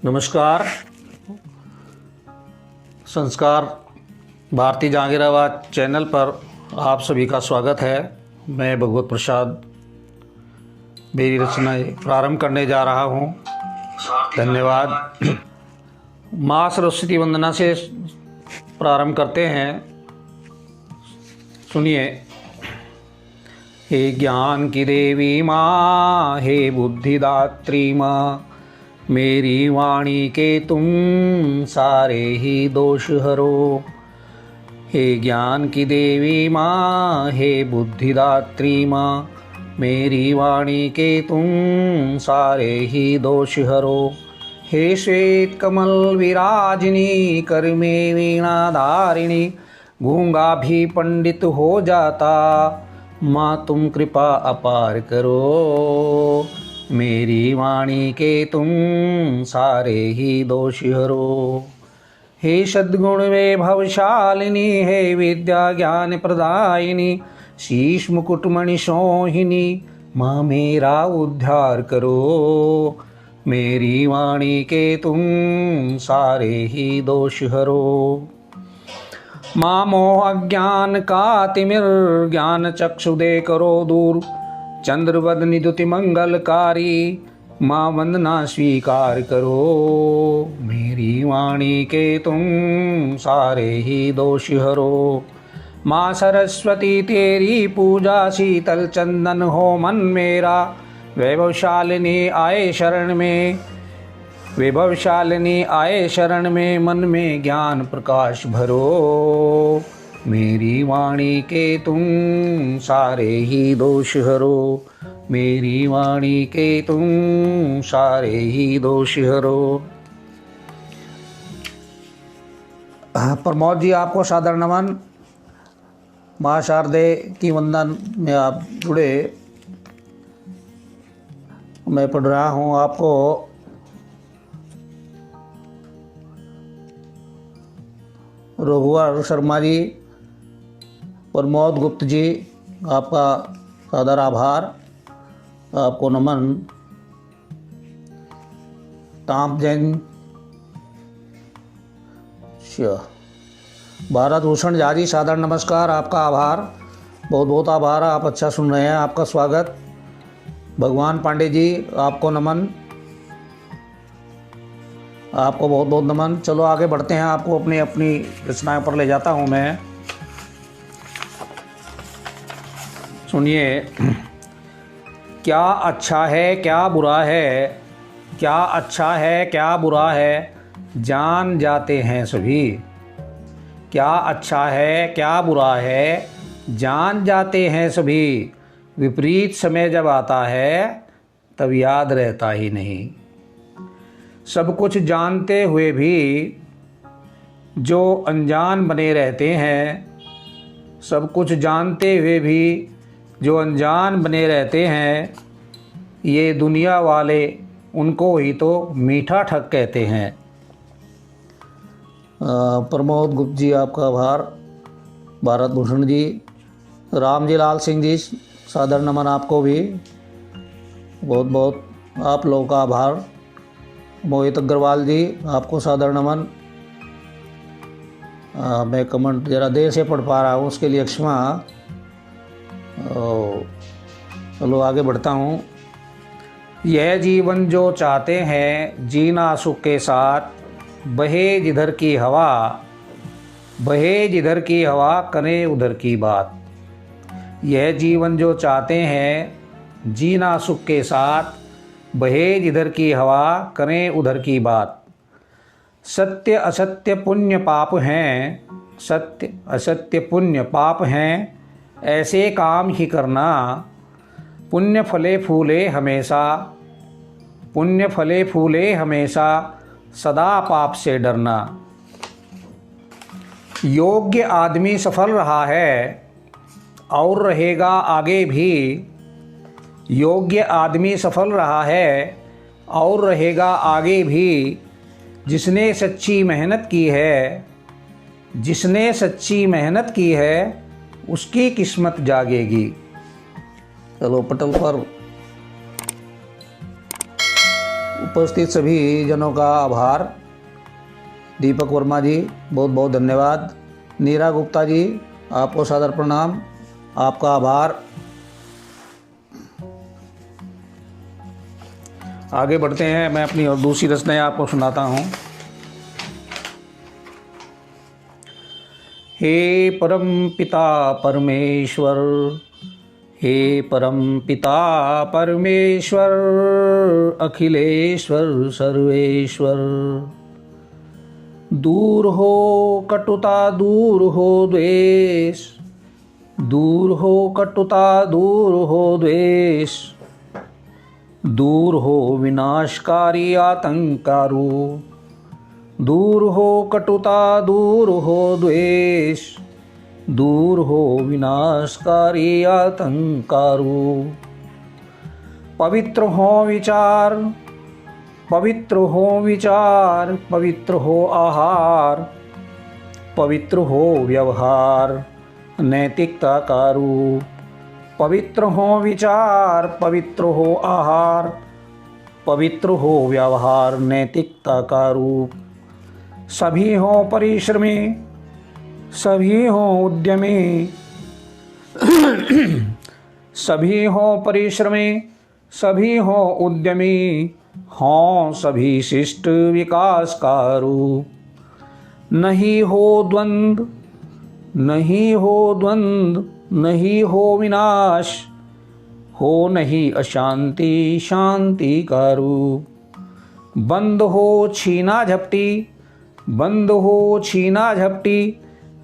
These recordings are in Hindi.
नमस्कार। संस्कार भारती जहांगीराबाद चैनल पर आप सभी का स्वागत है। मैं भगवत प्रसाद मेरी रचनाएं प्रारंभ करने जा रहा हूँ। धन्यवाद। माँ सरस्वती वंदना से प्रारंभ करते हैं। सुनिए। हे ज्ञान की देवी माँ, हे बुद्धिदात्री माँ, मेरी वाणी के तुम सारे ही दोष हरो। हे ज्ञान की देवी माँ, हे बुद्धिदात्री माँ, मेरी वाणी के तुम सारे ही दोष हरो। हे श्वेत कमल विराजिनी, कर में वीणा धारिणी, गूंगा भी पंडित हो जाता, माँ तुम कृपा अपार करो। मेरी वाणी के तुम सारे ही दोष हरो। हे सद्गुण वैभवशालिनी, हे विद्या ज्ञान प्रदायिनी, शीश मुकुटमणि सोहिनी, माँ मेरा उद्धार करो। मेरी वाणी के तुम सारे ही दोष हरो। माँ मोह अज्ञान का तिमिर, ज्ञान चक्षु दे करो दूर, चंद्रवदनी द्युति मंगलकारी, माँ वंदना स्वीकार करो। मेरी वाणी के तुम सारे ही दोष हरो। माँ सरस्वती तेरी पूजा, शीतल चंदन हो मन मेरा, वैभवशालिनी आए शरण में, वैभवशालिनी आए शरण में, मन में ज्ञान प्रकाश भरो। मेरी वाणी के तुम सारे ही दोष हरो। मेरी वाणी के तुम सारे ही दोष हरो। प्रमोद जी, आपको सादर नमन। माँ शारदे की वंदन में आप जुड़े। मैं पढ़ रहा हूँ आपको रघुवर शर्मा जी, प्रमोद गुप्त जी, आपका सादर आभार, आपको नमन। ताप जैन, भारत भूषण झा जी, सादर नमस्कार, आपका आभार, बहुत बहुत आभार, आप अच्छा सुन रहे हैं, आपका स्वागत। भगवान पांडे जी, आपको नमन, आपको बहुत बहुत नमन। चलो आगे बढ़ते हैं, आपको अपनी अपनी रचनाओं पर ले जाता हूँ मैं। सुनिए। क्या अच्छा है क्या बुरा है, क्या अच्छा है क्या बुरा है, जान जाते हैं सभी। क्या अच्छा है क्या बुरा है, जान जाते हैं सभी, विपरीत समय जब आता है तब याद रहता ही नहीं। सब कुछ जानते हुए भी जो अनजान बने रहते हैं, सब कुछ जानते हुए भी जो अनजान बने रहते हैं, ये दुनिया वाले उनको ही तो मीठा ठग कहते हैं। प्रमोद गुप्त जी, आपका आभार। भारत भूषण जी, राम जी लाल सिंह जी, सादर नमन आपको भी, बहुत बहुत आप लोगों का आभार। मोहित अग्रवाल जी, आपको सादर नमन। मैं कमेंट ज़रा देर से पढ़ पा रहा हूँ, उसके लिए क्षमा। चलो आगे बढ़ता हूँ। यह जीवन जो चाहते हैं जीना सुख के साथ, बहे जिधर की हवा, बहे जिधर की हवा, करें उधर की बात। यह जीवन जो चाहते हैं जीना सुख के साथ, बहे जिधर की हवा, करें उधर की बात। सत्य असत्य पुण्य पाप हैं, सत्य असत्य पुण्य पाप हैं, ऐसे काम ही करना। पुण्य फले फूले हमेशा, पुण्य फले फूले हमेशा, सदा पाप से डरना। योग्य आदमी सफल रहा है और रहेगा आगे भी, योग्य आदमी सफल रहा है और रहेगा आगे भी, जिसने सच्ची मेहनत की है, जिसने सच्ची मेहनत की है, उसकी किस्मत जागेगी। चलो पटल पर उपस्थित सभी जनों का आभार। दीपक वर्मा जी बहुत बहुत धन्यवाद। नीरा गुप्ता जी आपको सादर प्रणाम, आपका आभार। आगे बढ़ते हैं, मैं अपनी और दूसरी रचनाएं आपको सुनाता हूँ। हे परम पिता परमेश्वर, हे परम पिता परमेश्वर, अखिलेश्वर सर्वेश्वर। दूर हो कटुता दूर हो द्वेष, दूर हो कटुता दूर हो द्वेष, दूर हो विनाशकारी आतंकारू। दूर हो कटुता दूर हो द्वेष, दूर हो विनाशकारी आतंकारू। पवित्र हो विचार, पवित्र हो विचार, पवित्र हो आहार, पवित्र हो व्यवहार नैतिकता कारू। पवित्र हो विचार, पवित्र हो आहार, पवित्र हो व्यवहार नैतिकता का रूप। सभी हो परिश्रमी, सभी हो उद्यमी, सभी हो परिश्रमी, सभी हो उद्यमी, हों सभी शिष्ट विकास का रूप। नहीं हो द्वंद्व, नहीं हो द्वंद्व, नहीं हो विनाश, हो नहीं अशांति शांति का रूप। बंद हो छीना झपटी, बंद हो छीना झपटी,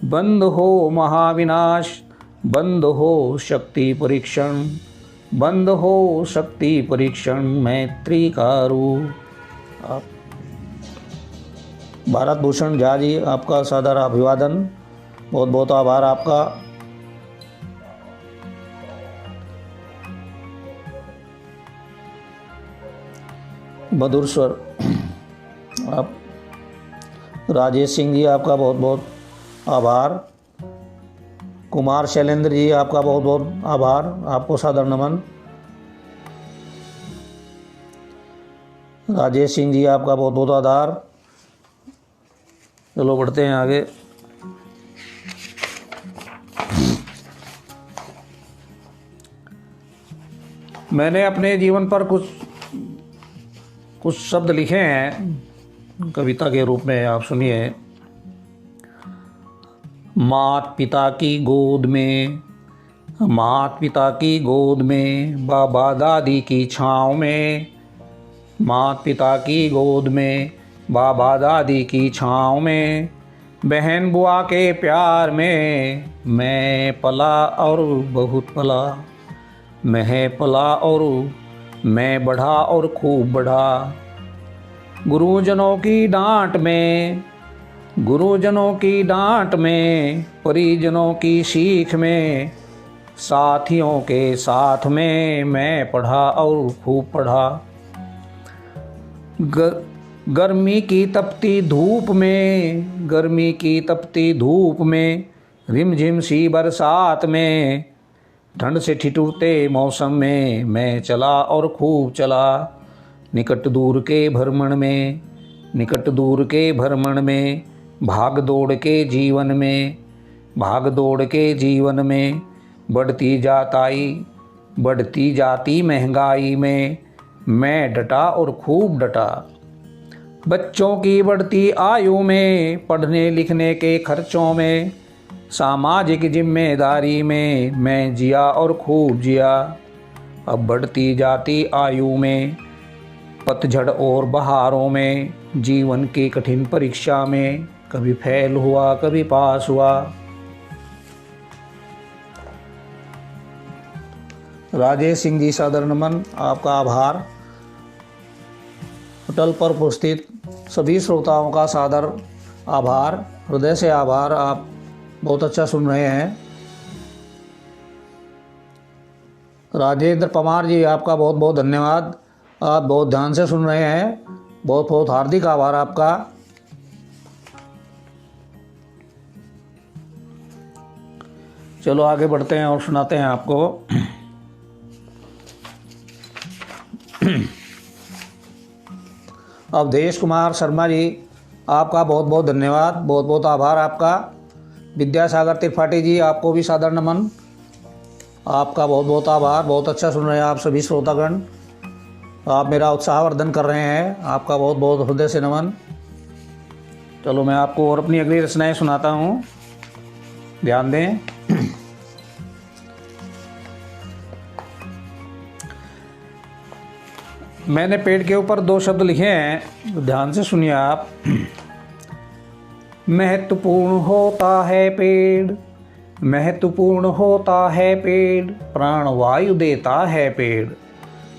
बंद हो महाविनाश, बंद हो शक्ति परीक्षण, बंद हो शक्ति परीक्षण मैत्री का रूप। आप भारत भूषण झा जी आपका सादर अभिवादन, बहुत बहुत आभार आपका। मधुर स्वर आप राजेश सिंह जी आपका बहुत बहुत आभार। कुमार शैलेंद्र जी आपका बहुत बहुत आभार, आपको सादर नमन। राजेश सिंह जी आपका बहुत बहुत आभार। चलो बढ़ते हैं आगे। मैंने अपने जीवन पर कुछ शब्द लिखे हैं कविता के रूप में, आप सुनिए। मात पिता की गोद में, मात पिता की गोद में, बाबा दादी की छाँव में, मात पिता की गोद में, बाबा दादी की छाँव में, बहन बुआ के प्यार में मैं पला और बहुत पला, मैं पला और मैं बढ़ा और खूब बढ़ा। गुरुजनों की डांट में, गुरुजनों की डांट में, परिजनों की सीख में, साथियों के साथ में मैं पढ़ा और खूब पढ़ा। गर्मी की तपती धूप में, गर्मी की तपती धूप में, रिमझिम सी बरसात में, ठंड से ठिठुरते मौसम में मैं चला और खूब चला। निकट दूर के भ्रमण में, निकट दूर के भ्रमण में, भाग दौड़ के जीवन में, भाग दौड़ के जीवन में, बढ़ती जाती महंगाई में मैं डटा और खूब डटा। बच्चों की बढ़ती आयु में, पढ़ने लिखने के खर्चों में, सामाजिक जिम्मेदारी में मैं जिया और खूब जिया। अब बढ़ती जाती आयु में, पतझड़ और बहारों में, जीवन की कठिन परीक्षा में कभी फेल हुआ कभी पास हुआ। राजेश सिंह जी सादर नमन, आपका आभार। होटल पर उपस्थित सभी श्रोताओं का सादर आभार, हृदय से आभार। आप बहुत अच्छा सुन रहे हैं। राजेंद्र पवार जी आपका बहुत बहुत धन्यवाद, आप बहुत ध्यान से सुन रहे हैं, बहुत बहुत हार्दिक आभार आपका। चलो आगे बढ़ते हैं और सुनाते हैं आपको। अवधेश कुमार शर्मा जी, आपका बहुत बहुत धन्यवाद, बहुत बहुत आभार आपका। विद्यासागर त्रिपाठी जी, आपको भी सादर नमन, आपका बहुत बहुत आभार। बहुत अच्छा सुन रहे हैं आप सभी श्रोतागण, आप मेरा उत्साहवर्धन कर रहे हैं, आपका बहुत बहुत हृदय से नमन। चलो मैं आपको और अपनी अगली रचनाएं सुनाता हूँ, ध्यान दें। मैंने पेड़ के ऊपर 2 शब्द लिखे हैं, तो ध्यान से सुनिए आप। महत्वपूर्ण होता है पेड़, महत्वपूर्ण होता है पेड़, प्राण वायु देता है पेड़।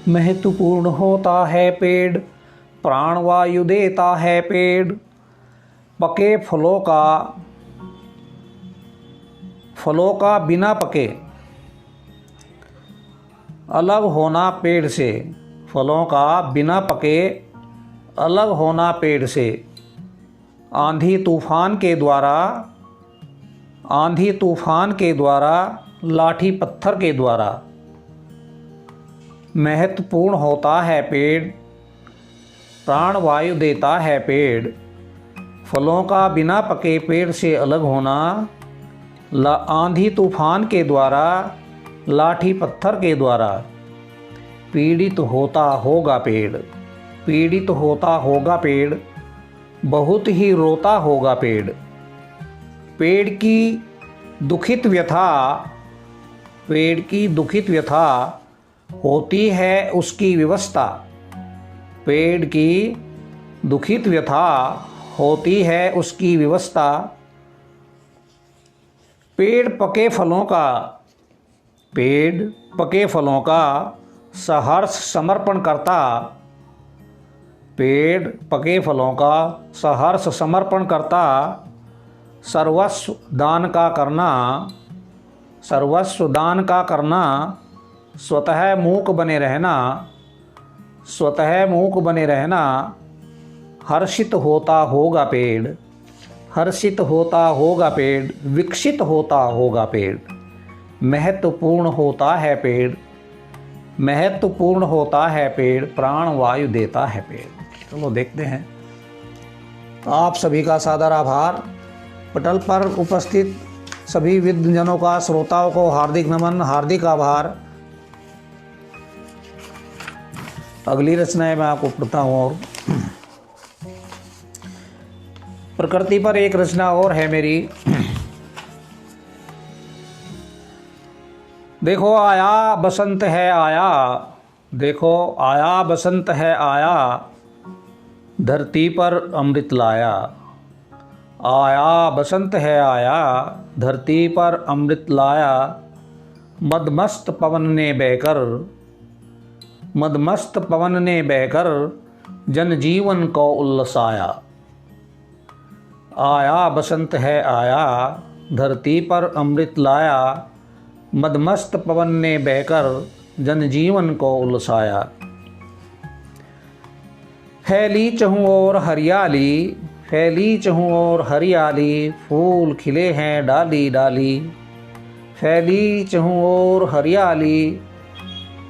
महत्वपूर्ण होता है पेड़, प्राण वायु देता है पेड़। पके फलों का बिना पके अलग होना पेड़ से, फलों का बिना पके अलग होना पेड़ से। आंधी तूफान के द्वारा, लाठी पत्थर के द्वारा। महत्वपूर्ण होता है पेड़, प्राण वायु देता है पेड़। फलों का बिना पके पेड़ से अलग होना, आंधी तूफान के द्वारा, लाठी पत्थर के द्वारा। पीड़ित होता होगा पेड़, पीड़ित होता होगा पेड़, बहुत ही रोता होगा पेड़। पेड़ की दुखित व्यथा होती है उसकी विवशता। पेड़ की दुखित व्यथा होती है उसकी विवशता। पेड़ पके फलों का सहर्ष समर्पण करता। पेड़ पके फलों का सहर्ष समर्पण करता। सर्वस्व दान का करना, स्वतः मूक बने रहना। हर्षित होता होगा पेड़, विकसित होता होगा पेड़। महत्वपूर्ण होता है पेड़, प्राण वायु देता है पेड़। चलो देखते हैं। आप सभी का सादर आभार। पटल पर उपस्थित सभी विद्वजनों का, श्रोताओं को हार्दिक नमन, हार्दिक आभार। अगली रचनाएं मैं आपको पढ़ता हूँ। और प्रकृति पर एक रचना और है मेरी। देखो आया बसंत है आया, देखो आया बसंत है आया, धरती पर अमृत लाया। आया बसंत है आया, धरती पर अमृत लाया। मदमस्त पवन ने बहकर जनजीवन को उल्लसाया। आया बसंत है आया, धरती पर अमृत लाया। मदमस्त पवन ने बहकर जनजीवन को उलसाया। फैली चहुं ओर हरियाली, फूल खिले हैं डाली डाली। फैली चहुं ओर हरियाली,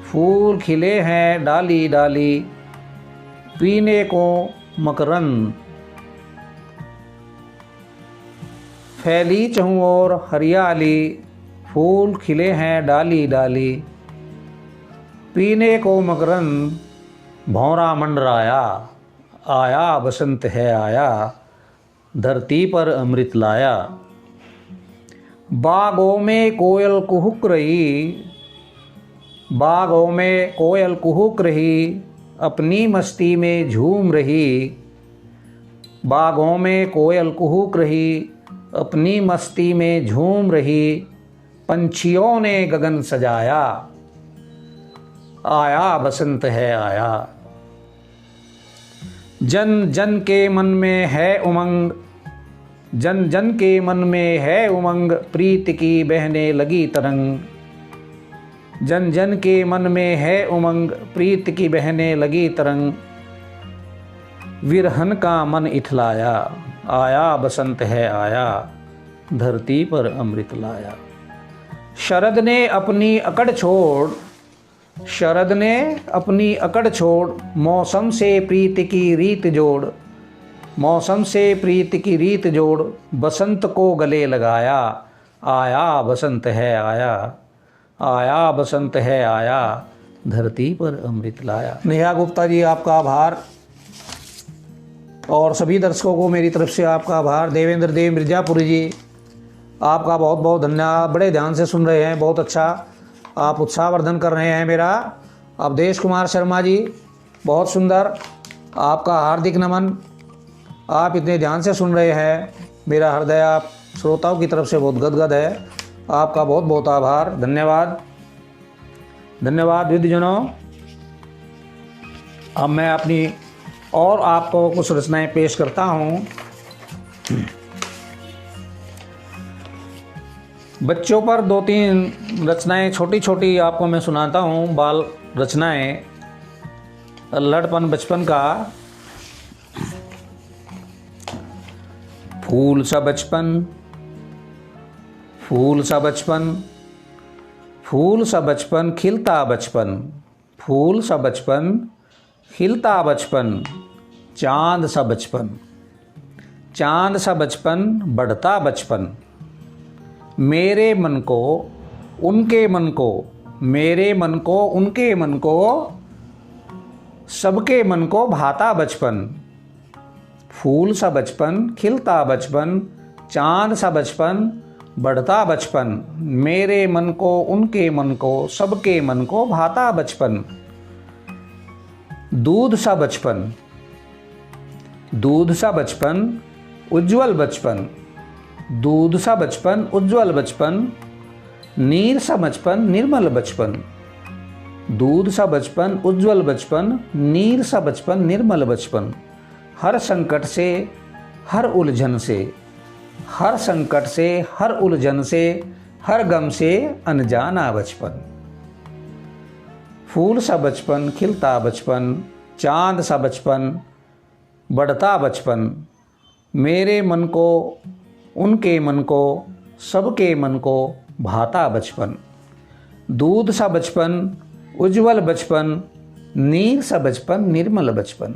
फूल खिले हैं डाली डाली। पीने को मकरंद, फैली चहुं ओर हरियाली, फूल खिले हैं डाली डाली। पीने को मकरंद भौरा मंडराया। आया बसंत है आया, धरती पर अमृत लाया। बागों में कोयल कुहुक रही, अपनी मस्ती में झूम रही। बागों में कोयल कुहुक रही, अपनी मस्ती में झूम रही। पंछियों ने गगन सजाया। आया बसंत है आया। जन जन के मन में है उमंग, जन जन के मन में है उमंग। प्रीत की बहने लगी तरंग। जन जन के मन में है उमंग, प्रीत की बहने लगी तरंग। विरहन का मन इठलाया। आया बसंत है आया, धरती पर अमृत लाया। शरद ने अपनी अकड़ छोड़, शरद ने अपनी अकड़ छोड़, मौसम से प्रीत की रीत जोड़, मौसम से प्रीत की रीत जोड़, बसंत को गले लगाया, आया बसंत है आया, आया बसंत है आया, धरती पर अमृत लाया। नेहा गुप्ता जी आपका आभार, और सभी दर्शकों को मेरी तरफ से आपका आभार। देवेंद्र देव मिर्ज़ापुरी जी आपका बहुत बहुत धन्यवाद, बड़े ध्यान से सुन रहे हैं, बहुत अच्छा आप उत्साहवर्धन कर रहे हैं मेरा। अवधेश कुमार शर्मा जी बहुत सुंदर, आपका हार्दिक नमन, आप इतने ध्यान से सुन रहे हैं, मेरा हृदय आप श्रोताओं की तरफ से बहुत गदगद है, आपका बहुत बहुत आभार, धन्यवाद धन्यवाद विद्यजनों। अब मैं अपनी और आपको कुछ रचनाएं पेश करता हूँ। बच्चों पर 2-3 रचनाएं छोटी छोटी आपको मैं सुनाता हूँ, बाल रचनाएं, लड़पन बचपन का। फूल सा बचपन, फूल सा बचपन, फूल सा बचपन खिलता बचपन, फूल सा बचपन खिलता बचपन, चांद सा बचपन, चांद सा बचपन बढ़ता बचपन, मेरे मन को उनके मन को, मेरे मन को उनके मन को, सबके मन को भाता बचपन, फूल सा बचपन खिलता बचपन, चांद सा बचपन बढ़ता बचपन, मेरे मन को उनके मन को, सबके मन को भाता बचपन। दूध सा बचपन, दूध सा बचपन उज्ज्वल बचपन, दूध सा बचपन उज्ज्वल बचपन, नीर सा बचपन निर्मल बचपन, दूध सा बचपन उज्ज्वल बचपन, नीर सा बचपन निर्मल बचपन, हर संकट से हर उलझन से, हर संकट से हर उलझन से, हर गम से अनजाना बचपन। फूल सा बचपन खिलता बचपन, चांद सा बचपन बढ़ता बचपन, मेरे मन को उनके मन को, सबके मन को भाता बचपन। दूध सा बचपन उज्ज्वल बचपन, नीर सा बचपन निर्मल बचपन,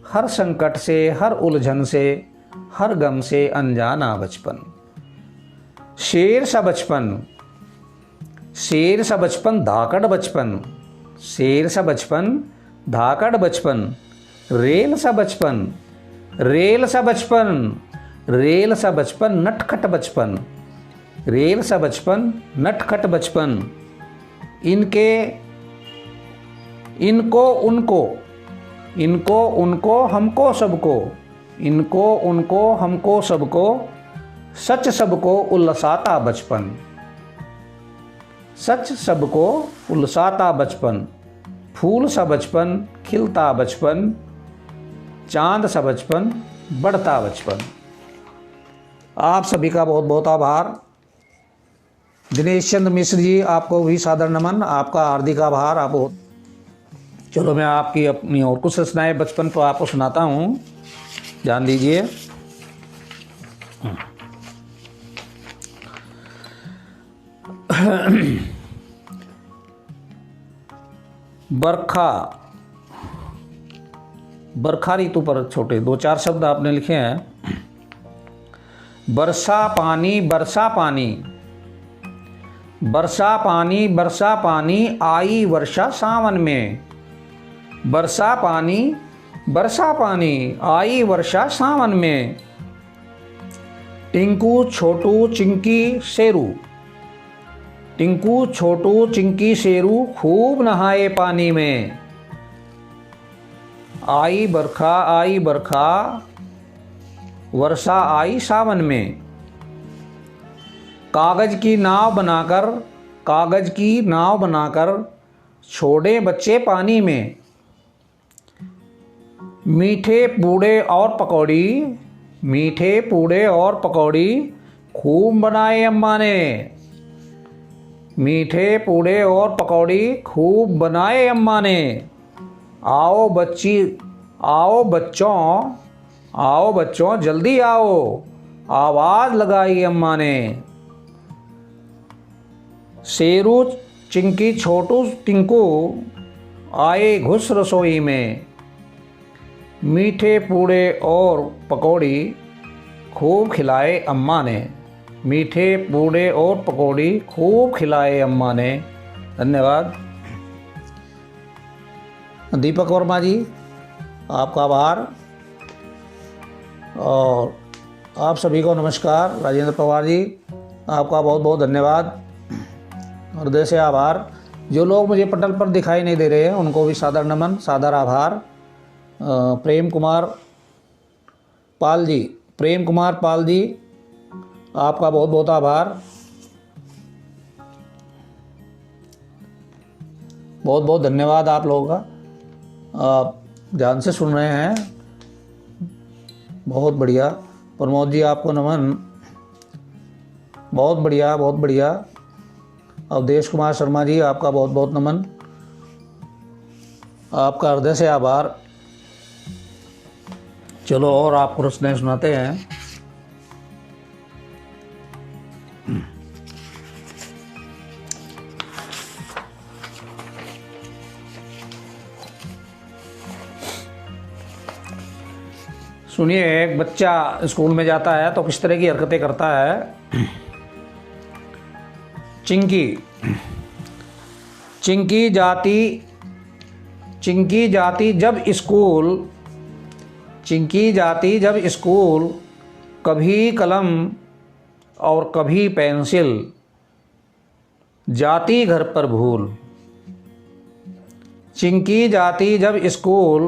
हर संकट से हर उलझन से, हर गम से अनजाना बचपन। शेर सा बचपन, शेर सा बचपन धाकड़ बचपन, शेर सा बचपन धाकड़ बचपन, रेल सा बचपन, रेल सा बचपन, रेल सा बचपन नटखट बचपन, रेल सा बचपन नटखट बचपन, इनके इनको उनको, इनको उनको हमको सबको, इनको उनको हमको सबको, सच सबको उल्लासाता बचपन, सच सबको उल्लासाता बचपन। फूल सा बचपन खिलता बचपन, चांद सा बचपन बढ़ता बचपन। आप सभी का बहुत बहुत आभार। दिनेश चंद्र मिश्र जी आपको भी सादर नमन, आपका हार्दिक आभार। आप बहुत, चलो मैं आपकी अपनी और कुछ रचनाएं बचपन पर आपको सुनाता हूँ, ध्यान दीजिए। बरखा, बरखा ऋतु पर छोटे 2-4 शब्द आपने लिखे हैं। बरसा पानी बरसा पानी, बरसा पानी बरसा पानी, आई वर्षा सावन में, बरसा पानी बरसा पानी, आई वर्षा सावन में। टिंकू छोटू चिंकी शेरू, टिंकू छोटू चिंकी शेरू खूब नहाए पानी में, आई बरखा वर्षा आई सावन में। कागज की नाव बनाकर, कागज की नाव बनाकर छोड़े बच्चे पानी में, मीठे पूड़े और पकौड़ी, मीठे पूड़े और पकौड़ी खूब बनाए अम्मा ने, मीठे पूड़े और पकौड़ी खूब बनाए अम्मा ने। आओ बच्ची, आओ बच्चों, आओ बच्चों जल्दी आओ, आवाज़ लगाई अम्मा ने। शेरू चिंकी छोटू टिंकू आए घुस रसोई में, मीठे पूड़े और पकौड़ी खूब खिलाए अम्मा ने। मीठे पूड़े और पकौड़ी खूब खिलाए अम्मा ने। धन्यवाद। दीपक वर्मा जी, आपका आभार। और आप सभी को नमस्कार। राजेंद्र पवार जी, आपका बहुत बहुत धन्यवाद, हृदय से आभार। जो लोग मुझे पटल पर दिखाई नहीं दे रहे हैं उनको भी सादर नमन, सादर आभार। प्रेम कुमार पाल जी, प्रेम कुमार पाल जी, आपका बहुत बहुत आभार। बहुत बहुत धन्यवाद आप लोगों का, आप ध्यान से सुन रहे हैं, बहुत बढ़िया। प्रमोद जी, आपको नमन, बहुत बढ़िया बहुत बढ़िया। अवधेश कुमार शर्मा जी, आपका बहुत बहुत नमन, आपका हृदय से आभार। चलो और आपको रचनाएं सुनाते हैं। सुनिए, एक बच्चा स्कूल में जाता है तो किस तरह की हरकतें करता है। चिंकी चिंकी जाती जब स्कूल, कभी कलम और कभी पेंसिल, जाती घर पर भूल। चिंकी जाती जब स्कूल,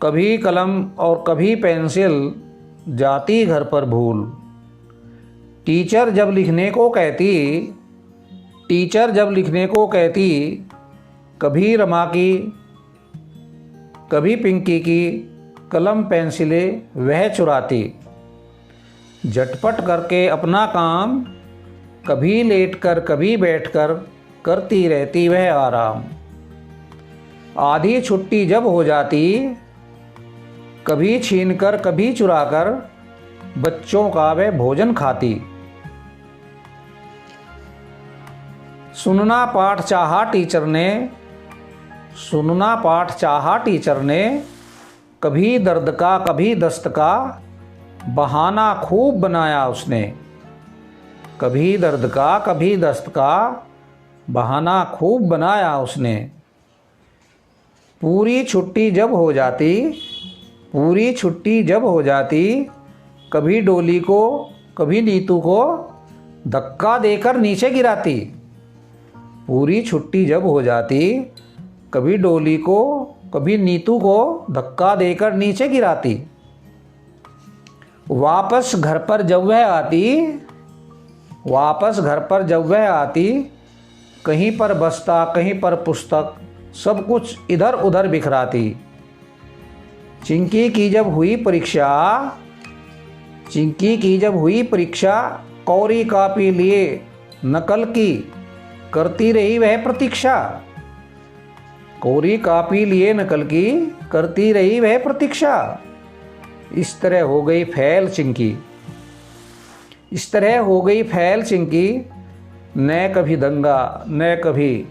कभी कलम और कभी पेंसिल, जाती घर पर भूल। टीचर जब लिखने को कहती, कभी रमा की कभी पिंकी की कलम पेंसिलें वह चुराती। झटपट करके अपना काम, कभी लेटकर कभी बैठकर, करती रहती वह आराम। आधी छुट्टी जब हो जाती, कभी छीनकर कभी चुराकर, बच्चों का वह भोजन खाती। सुनना पाठ चाहा टीचर ने, कभी दर्द का कभी दस्त का, बहाना खूब बनाया उसने। कभी दर्द का कभी दस्त का, बहाना खूब बनाया उसने। पूरी छुट्टी जब हो जाती, कभी डोली को कभी नीतू को धक्का देकर नीचे गिराती। पूरी छुट्टी जब हो जाती, कभी डोली को कभी नीतू को धक्का देकर नीचे गिराती। वापस घर पर जब वह आती, कहीं पर बस्ता कहीं पर पुस्तक, सब कुछ इधर उधर बिखराती। चिंकी की जब हुई परीक्षा, कौरी कापी लिए नकल की करती रही वह प्रतीक्षा। कोरी कापी लिए नकल की करती रही वह प्रतीक्षा। इस तरह हो गई फैल चिंकी, न कभी दंगा न कभी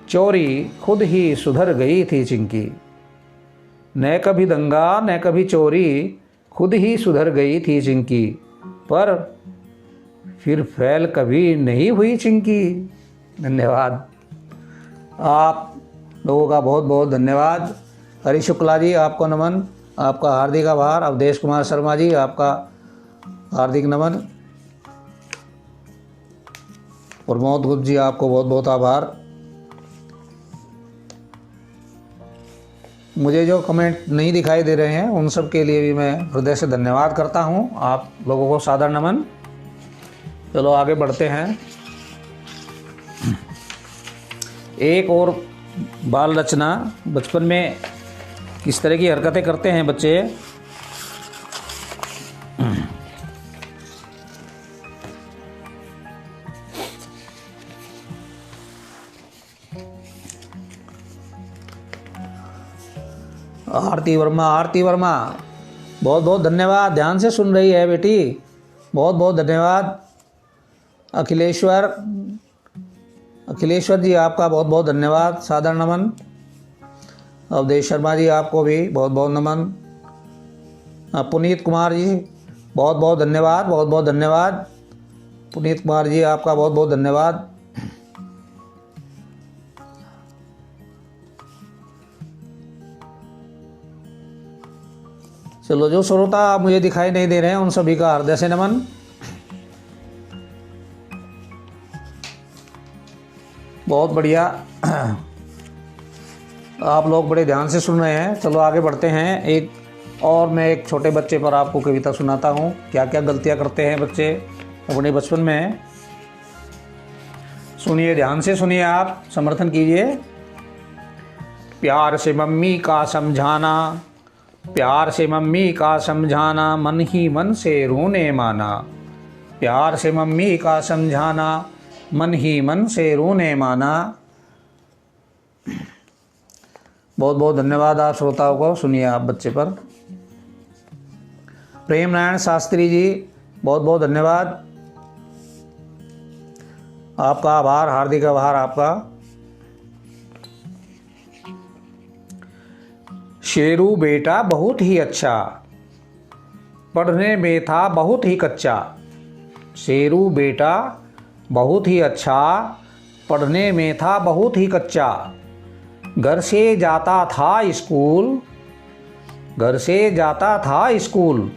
चोरी, खुद ही सुधर गई थी चिंकी। न कभी दंगा न कभी चोरी, खुद ही सुधर गई थी चिंकी। पर फिर फैल कभी नहीं हुई चिंकी। धन्यवाद। आप लोगों का बहुत बहुत धन्यवाद। हरी शुक्ला जी, आपको नमन, आपका हार्दिक आभार। अवधेश कुमार शर्मा जी, आपका हार्दिक नमन। प्रमोद गुप्त जी, आपको बहुत बहुत आभार। मुझे जो कमेंट नहीं दिखाई दे रहे हैं उन सब के लिए भी मैं हृदय से धन्यवाद करता हूं। आप लोगों को सादर नमन। चलो आगे बढ़ते हैं। एक और बाल रचना। बचपन में किस तरह की हरकतें करते हैं बच्चे। आरती वर्मा बहुत बहुत धन्यवाद। ध्यान से सुन रही है बेटी, बहुत बहुत धन्यवाद। अखिलेश्वर अखिलेश्वर जी आपका बहुत बहुत धन्यवाद, सादर नमन। अवधेश शर्मा जी आपको भी बहुत बहुत नमन। पुनीत कुमार जी बहुत बहुत धन्यवाद, बहुत बहुत धन्यवाद। पुनीत कुमार जी आपका बहुत बहुत धन्यवाद। चलो, जो श्रोता मुझे दिखाई नहीं दे रहे हैं उन सभी का हृदय से नमन। बहुत बढ़िया, आप लोग बड़े ध्यान से सुन रहे हैं। चलो आगे बढ़ते हैं। मैं एक छोटे बच्चे पर आपको कविता सुनाता हूँ। क्या क्या गलतियाँ करते हैं बच्चे अपने बचपन में। सुनिए, ध्यान से सुनिए, आप समर्थन कीजिए। प्यार से मम्मी का समझाना, प्यार से मम्मी का समझाना, मन ही मन से रोने माना। प्यार से मम्मी का समझाना, मन ही मन से रोने माना। बहुत बहुत धन्यवाद आप श्रोताओं को। सुनिए आप बच्चे पर। प्रेम नारायण शास्त्री जी बहुत बहुत धन्यवाद, आपका आभार, हार्दिक आभार आपका। शेरू बेटा बहुत ही अच्छा, पढ़ने में था बहुत ही कच्चा। शेरू बेटा बहुत ही अच्छा, पढ़ने में था बहुत ही कच्चा। घर से जाता था स्कूल, घर से जाता था स्कूल,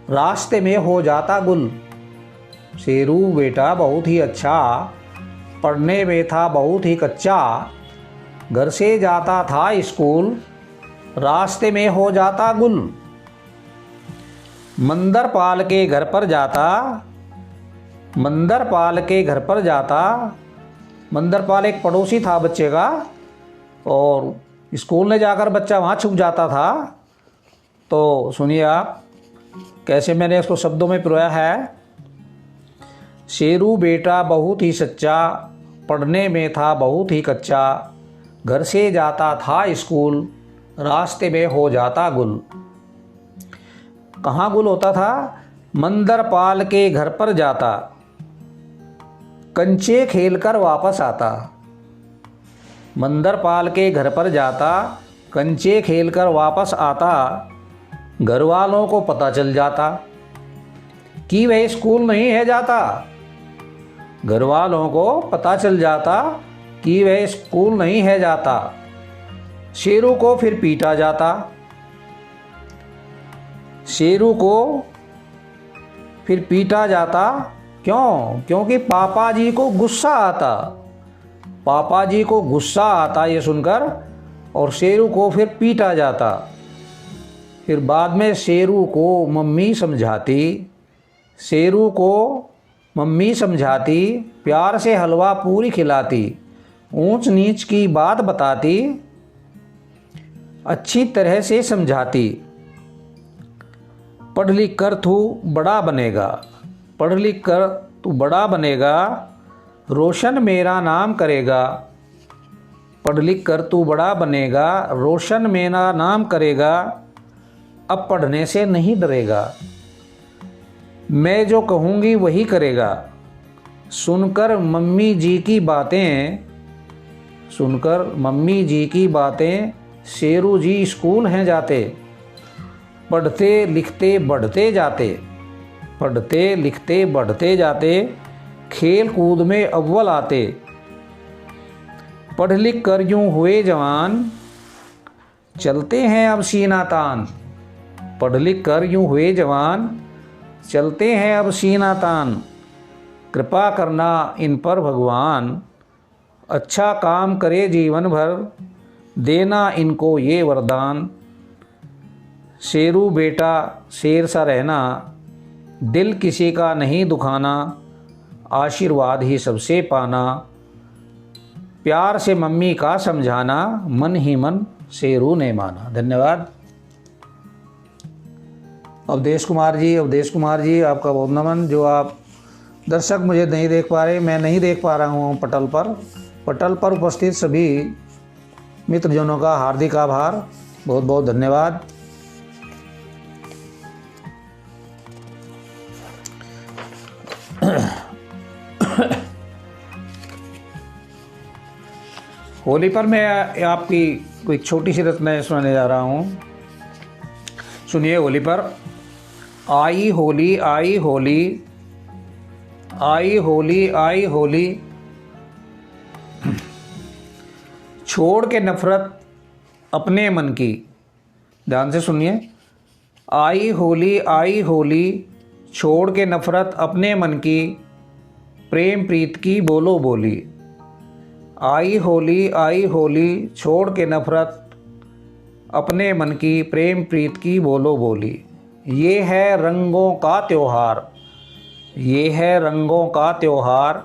रास्ते में हो जाता गुल। शेरू बेटा बहुत ही अच्छा, पढ़ने में था बहुत ही कच्चा। घर से जाता था स्कूल, रास्ते में हो जाता गुल। मंदरपाल के घर पर जाता, मंदरपाल के घर पर जाता। मंदरपाल एक पड़ोसी था बच्चे का, और स्कूल में जाकर बच्चा वहाँ छुप जाता था। तो सुनिए आप कैसे मैंने इसको शब्दों में पिरोया है। शेरू बेटा बहुत ही सच्चा, पढ़ने में था बहुत ही कच्चा। घर से जाता था स्कूल, रास्ते में हो जाता गुल। कहाँ गुल होता था? मंदरपाल के घर पर जाता, कंचे खेलकर वापस आता। मंदरपाल के घर पर जाता, कंचे खेलकर वापस आता। घर वालों को पता चल जाता कि वह स्कूल नहीं है जाता। घर वालों को पता चल जाता कि वह स्कूल नहीं है जाता। शेरू को फिर पीटा जाता, शेरू को फिर पीटा जाता। क्यों? क्योंकि पापा जी को गुस्सा आता। पापा जी को गुस्सा आता ये सुनकर, और शेरू को फिर पीटा जाता। फिर बाद में शेरू को मम्मी समझाती, शेरू को मम्मी समझाती, प्यार से हलवा पूरी खिलाती, ऊंच नीच की बात बताती, अच्छी तरह से समझाती। पढ़ लिख कर तू बड़ा बनेगा, पढ़ लिख कर तू बड़ा बनेगा, रोशन मेरा नाम करेगा। पढ़ लिख कर तू बड़ा बनेगा, रोशन मेरा नाम करेगा। अब पढ़ने से नहीं डरेगा, मैं जो कहूँगी वही करेगा। सुनकर मम्मी जी की बातें, सुनकर मम्मी जी की बातें, शेरू जी स्कूल हैं जाते। पढ़ते लिखते बढ़ते जाते, पढ़ते लिखते बढ़ते जाते, खेल कूद में अव्वल आते। पढ़ लिख कर यूँ हुए जवान, चलते हैं अब सीना तान। पढ़ लिख कर यूँ हुए जवान, चलते हैं अब सीना तान। कृपा करना इन पर भगवान, अच्छा काम करे जीवन भर, देना इनको ये वरदान। शेरू बेटा शेर सा रहना, दिल किसी का नहीं दुखाना, आशीर्वाद ही सबसे पाना। प्यार से मम्मी का समझाना, मन ही मन शेरू ने माना। धन्यवाद। अवधेश कुमार जी आपका बहुत नमन। जो आप दर्शक मुझे नहीं देख पा रहे, मैं नहीं देख पा रहा हूँ पटल पर उपस्थित सभी मित्रजनों का हार्दिक आभार, बहुत बहुत धन्यवाद। होली पर मैं आपकी कोई छोटी सी रचना सुनाने जा रहा हूँ। सुनिए होली पर। आई होली आई होली, आई होली आई होली, छोड़ के नफरत अपने मन की। ध्यान से सुनिए। आई होली, छोड़ के नफरत अपने मन की, प्रेम प्रीत की बोलो बोली। आई होली, छोड़ के नफरत अपने मन की, प्रेम प्रीत की बोलो बोली। ये है रंगों का त्योहार, ये है रंगों का त्योहार,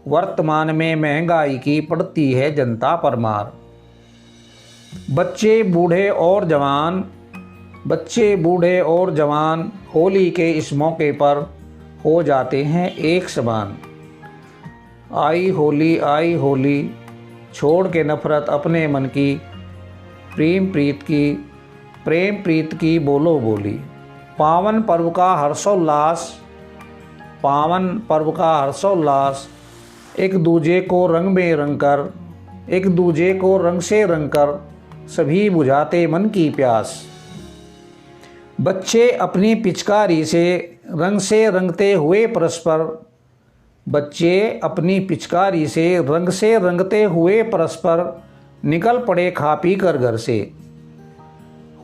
वर्तमान में महंगाई की पड़ती है जनता पर मार। बच्चे बूढ़े और जवान, बच्चे बूढ़े और जवान, होली के इस मौके पर हो जाते हैं एक समान। आई होली, छोड़ के नफरत अपने मन की, प्रेम प्रीत की बोलो बोली। पावन पर्व का हर्षोल्लास, पावन पर्व का हर्षोल्लास, एक दूजे को रंग में रंग कर, एक दूजे को रंग से रंग कर, सभी बुझाते मन की प्यास। बच्चे अपनी पिचकारी से रंगते हुए परस्पर, बच्चे अपनी पिचकारी से रंगते हुए परस्पर, निकल पड़े खा पी कर घर से।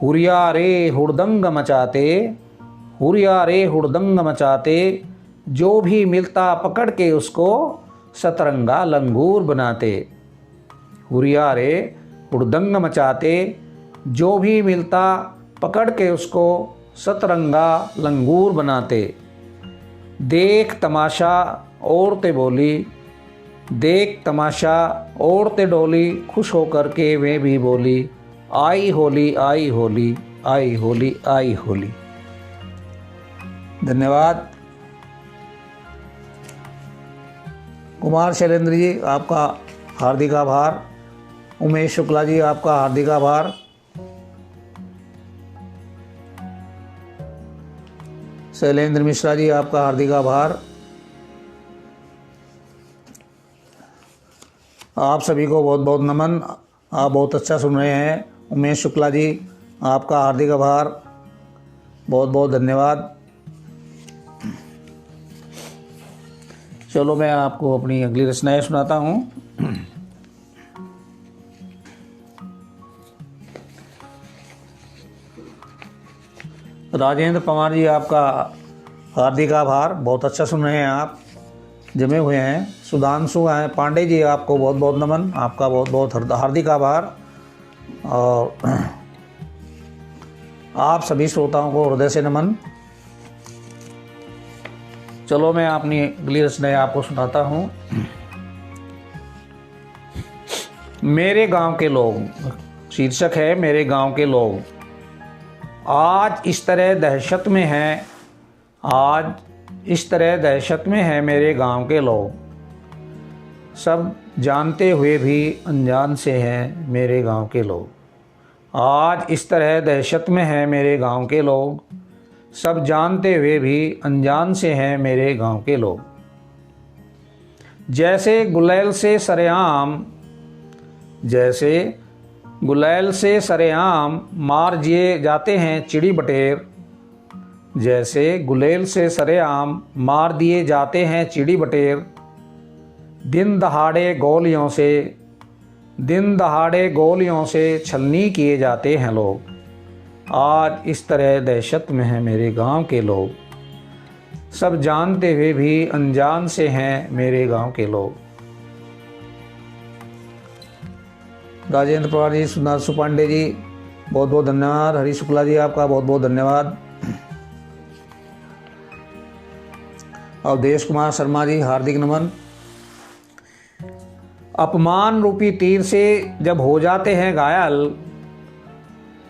हुरिया रे हुड़दंग मचाते, हुरिया रे हुड़दंग मचाते, जो भी मिलता पकड़ के उसको सतरंगा लंगूर बनाते। हुरिया रे हुड़दंग मचाते, जो भी मिलता पकड़ के उसको सतरंगा लंगूर बनाते। देख तमाशा औरतें बोली, देख तमाशा औरतें डोली, खुश होकर के वे भी बोली। आई होली आई होली, आई होली आई होली। धन्यवाद। कुमार शैलेंद्र जी आपका हार्दिक आभार। उमेश शुक्ला जी आपका हार्दिक आभार। शैलेंद्र मिश्रा जी आपका हार्दिक आभार। आप सभी को बहुत बहुत नमन। आप बहुत अच्छा सुन रहे हैं। उमेश शुक्ला जी आपका हार्दिक आभार, बहुत बहुत धन्यवाद। चलो मैं आपको अपनी अगली रचनाएं सुनाता हूँ। राजेंद्र पवार जी आपका हार्दिक आभार, बहुत अच्छा सुन रहे हैं आप, जमे हुए हैं। सुधांशु पांडे जी आपको बहुत बहुत नमन, आपका बहुत बहुत हार्दिक आभार। और आप सभी श्रोताओं को हृदय से नमन। चलो मैं अपनी अगली रचनाएं आपको सुनाता हूँ। मेरे गांव के लोग, शीर्षक है मेरे गांव के लोग। आज इस तरह दहशत में हैं, आज इस तरह दहशत में हैं मेरे गांव के लोग। सब जानते हुए भी अनजान से हैं मेरे गांव के लोग। आज इस तरह दहशत में हैं मेरे गांव के लोग। सब जानते हुए भी अनजान से हैं मेरे गांव के लोग। जैसे गुलेल से सरेआम, जैसे गुलेल से सरेआम मार दिए जाते हैं चिड़ी बटेर। जैसे गुलेल से सरेआम मार दिए जाते हैं चिड़ी बटेर। दिन दहाड़े गोलियों से, दिन दहाड़े गोलियों से छलनी किए जाते हैं लोग। आज इस तरह दहशत में हैं मेरे गांव के लोग। सब जानते हुए भी अनजान से हैं मेरे गांव के लोग। राजेंद्र पवार जी, सुधांशु पांडे जी बहुत बहुत धन्यवाद। हरी शुक्ला जी आपका बहुत बहुत धन्यवाद। अवधेश कुमार शर्मा जी हार्दिक नमन। अपमान रूपी तीर से जब हो जाते हैं घायल,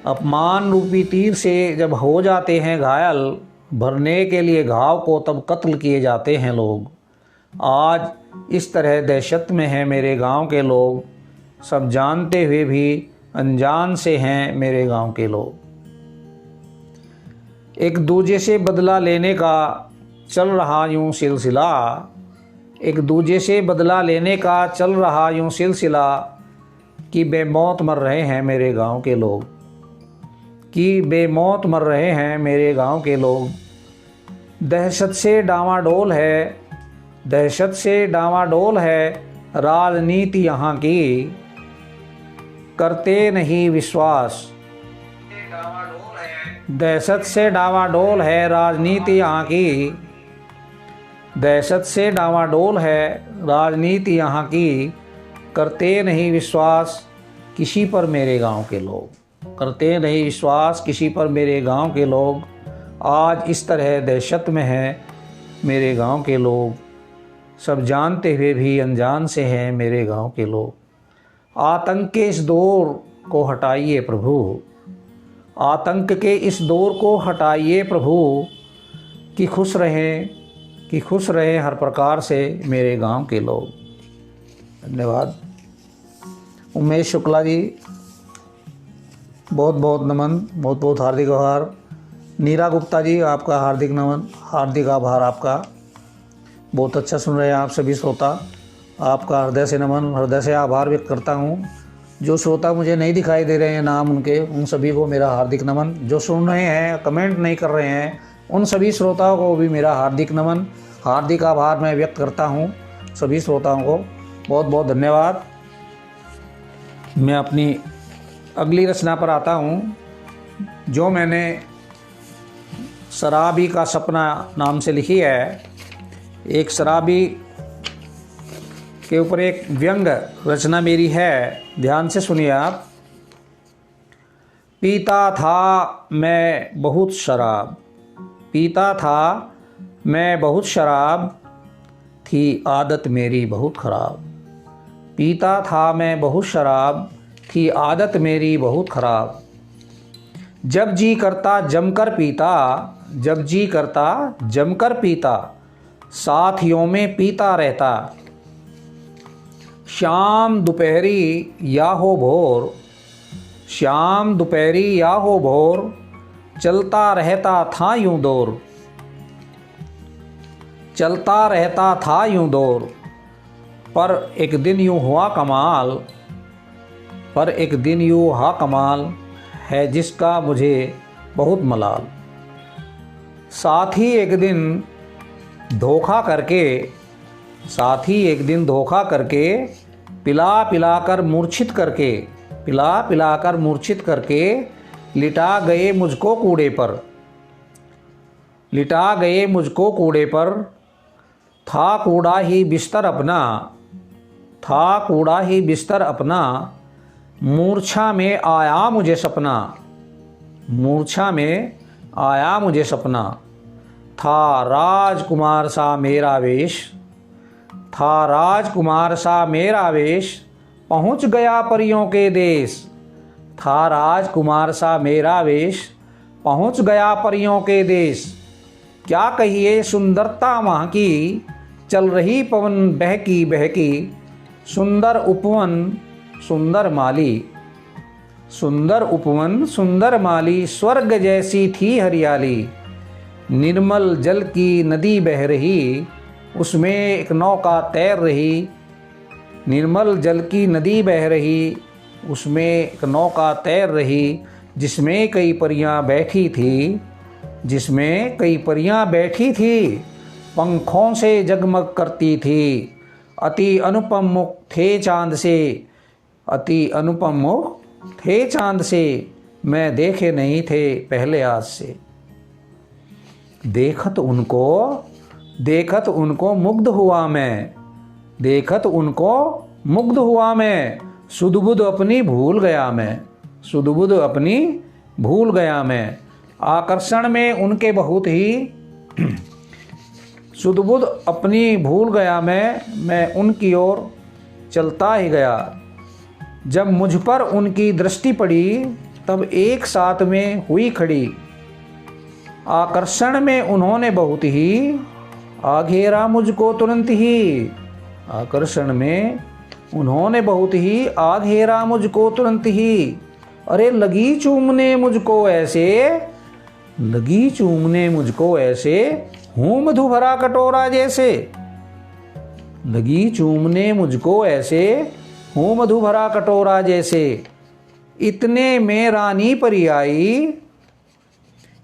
अपमान रूपी तीर से जब हो जाते हैं घायल, भरने के लिए घाव को तब कत्ल किए जाते हैं लोग। आज इस तरह दहशत में हैं मेरे गांव के लोग। सब जानते हुए भी अनजान से हैं मेरे गांव के लोग। एक दूजे से बदला लेने का चल रहा यूं सिलसिला, एक दूजे से बदला लेने का चल रहा यूं सिलसिला। कि बेमौत मर रहे हैं मेरे गांव के लोग, कि बेमौत मर रहे हैं मेरे गांव के लोग। दहशत से डामाडोल है, दहशत से डामाडोल है राजनीति यहाँ की, करते नहीं विश्वास। दहशत से डामाडोल है राजनीति यहाँ की, दहशत से डामाडोल है राजनीति यहाँ की, करते नहीं विश्वास किसी पर मेरे गांव के लोग, करते नहीं विश्वास किसी पर मेरे गांव के लोग। आज इस तरह दहशत में हैं मेरे गांव के लोग, सब जानते हुए भी अनजान से हैं मेरे गांव के लोग। आतंक के इस दौर को हटाइए प्रभु, आतंक के इस दौर को हटाइए प्रभु, कि खुश रहें, कि खुश रहें हर प्रकार से मेरे गांव के लोग। धन्यवाद। उमेश शुक्ला जी, बहुत बहुत नमन, बहुत बहुत हार्दिक आभार। नीरा गुप्ता जी, आपका हार्दिक नमन, हार्दिक आभार आपका। बहुत अच्छा सुन रहे हैं आप सभी श्रोता, आपका हृदय से नमन, हृदय से आभार व्यक्त करता हूँ। जो श्रोता मुझे नहीं दिखाई दे रहे हैं नाम उनके, उन सभी को मेरा हार्दिक नमन। जो सुन रहे हैं, कमेंट नहीं कर रहे हैं, उन सभी श्रोताओं को भी मेरा हार्दिक नमन, हार्दिक आभार मैं व्यक्त करता हूँ। सभी श्रोताओं को बहुत बहुत धन्यवाद। मैं अपनी अगली रचना पर आता हूँ, जो मैंने शराबी का सपना नाम से लिखी है। एक शराबी के ऊपर एक व्यंग रचना मेरी है, ध्यान से सुनिए आप। पीता था मैं बहुत शराब, पीता था मैं बहुत शराब, थी आदत मेरी बहुत ख़राब। पीता था मैं बहुत शराब, थी आदत मेरी बहुत ख़राब। जब जी करता जमकर पीता, जब जी करता जमकर पीता, साथियों में पीता रहता। शाम दोपहरी या हो भोर, शाम दोपहरी या हो भोर, चलता रहता था यूं दौर, चलता रहता था यूं दौर। पर एक दिन यूं हुआ कमाल, पर एक दिन यूं हुआ कमाल, है जिसका मुझे बहुत मलाल। साथी एक दिन धोखा करके, साथी एक दिन धोखा करके, पिला पिला कर मूर्छित करके, पिला पिला कर मूर्छित करके, लिटा गए मुझको कूड़े पर, लिटा गए मुझको कूड़े पर। था कूड़ा ही बिस्तर अपना, था कूड़ा ही बिस्तर अपना, मूर्छा में आया मुझे सपना, मूर्छा में आया मुझे सपना। था राजकुमार सा मेरा वेश, था राजकुमार सा मेरा वेश, पहुँच गया परियों के देश। था राजकुमार सा मेरा वेश, पहुँच गया परियों के देश। क्या कहिए सुंदरता वहाँ की, चल रही पवन बहकी बहकी। सुंदर उपवन सुंदर माली, सुंदर उपवन सुंदर माली, स्वर्ग जैसी थी हरियाली। निर्मल जल की नदी बह रही, उसमें एक नौका तैर रही। निर्मल जल की नदी बह रही, उसमें एक नौका तैर रही, जिसमें कई परियां बैठी थी, जिसमें कई परियां बैठी थी। पंखों से जगमग करती थी, अति अनुपम मुख थे चांद से, अति अनुपम मुख थे चांद से, मैं देखे नहीं थे पहले आज से। देखत उनको मुग्ध हुआ मैं, देखत उनको मुग्ध हुआ मैं। सुध बुध अपनी भूल गया मैं, सुध बुध अपनी भूल गया मैं। आकर्षण में उनके बहुत ही, सुध बुध अपनी भूल गया मैं उनकी ओर चलता ही गया। जब मुझ पर उनकी दृष्टि पड़ी, तब एक साथ में हुई खड़ी। आकर्षण में उन्होंने बहुत ही आ घेरा मुझको तुरंत ही, आकर्षण में उन्होंने बहुत ही आ घेरा मुझको तुरंत ही। अरे लगी चूमने मुझको ऐसे, लगी चूमने मुझको ऐसे, हूँ मधु भरा कटोरा जैसे। लगी चूमने मुझको ऐसे, हूँ मधु भरा कटोरा जैसे, इतने में रानी परी आई,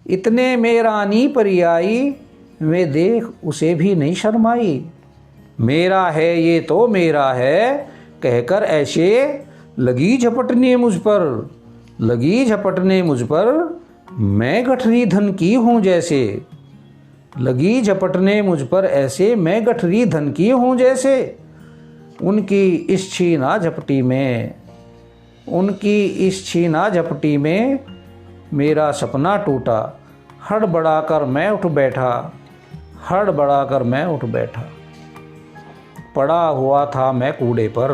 इतने में रानी परी आई, वे देख उसे भी नहीं शर्माई। मेरा है ये तो मेरा है, कहकर ऐसे लगी झपटने मुझ पर, लगी झपटने मुझ पर, मैं गठरी धन की हूँ जैसे, लगी झपटने मुझ पर ऐसे मैं गठरी धन की हूँ जैसे। उनकी इस छीना झपटी में, उनकी इस छीना झपटी में मेरा सपना टूटा। हड़बड़ाकर मैं उठ बैठा, हड़बड़ाकर मैं उठ बैठा। पड़ा हुआ था मैं कूड़े पर,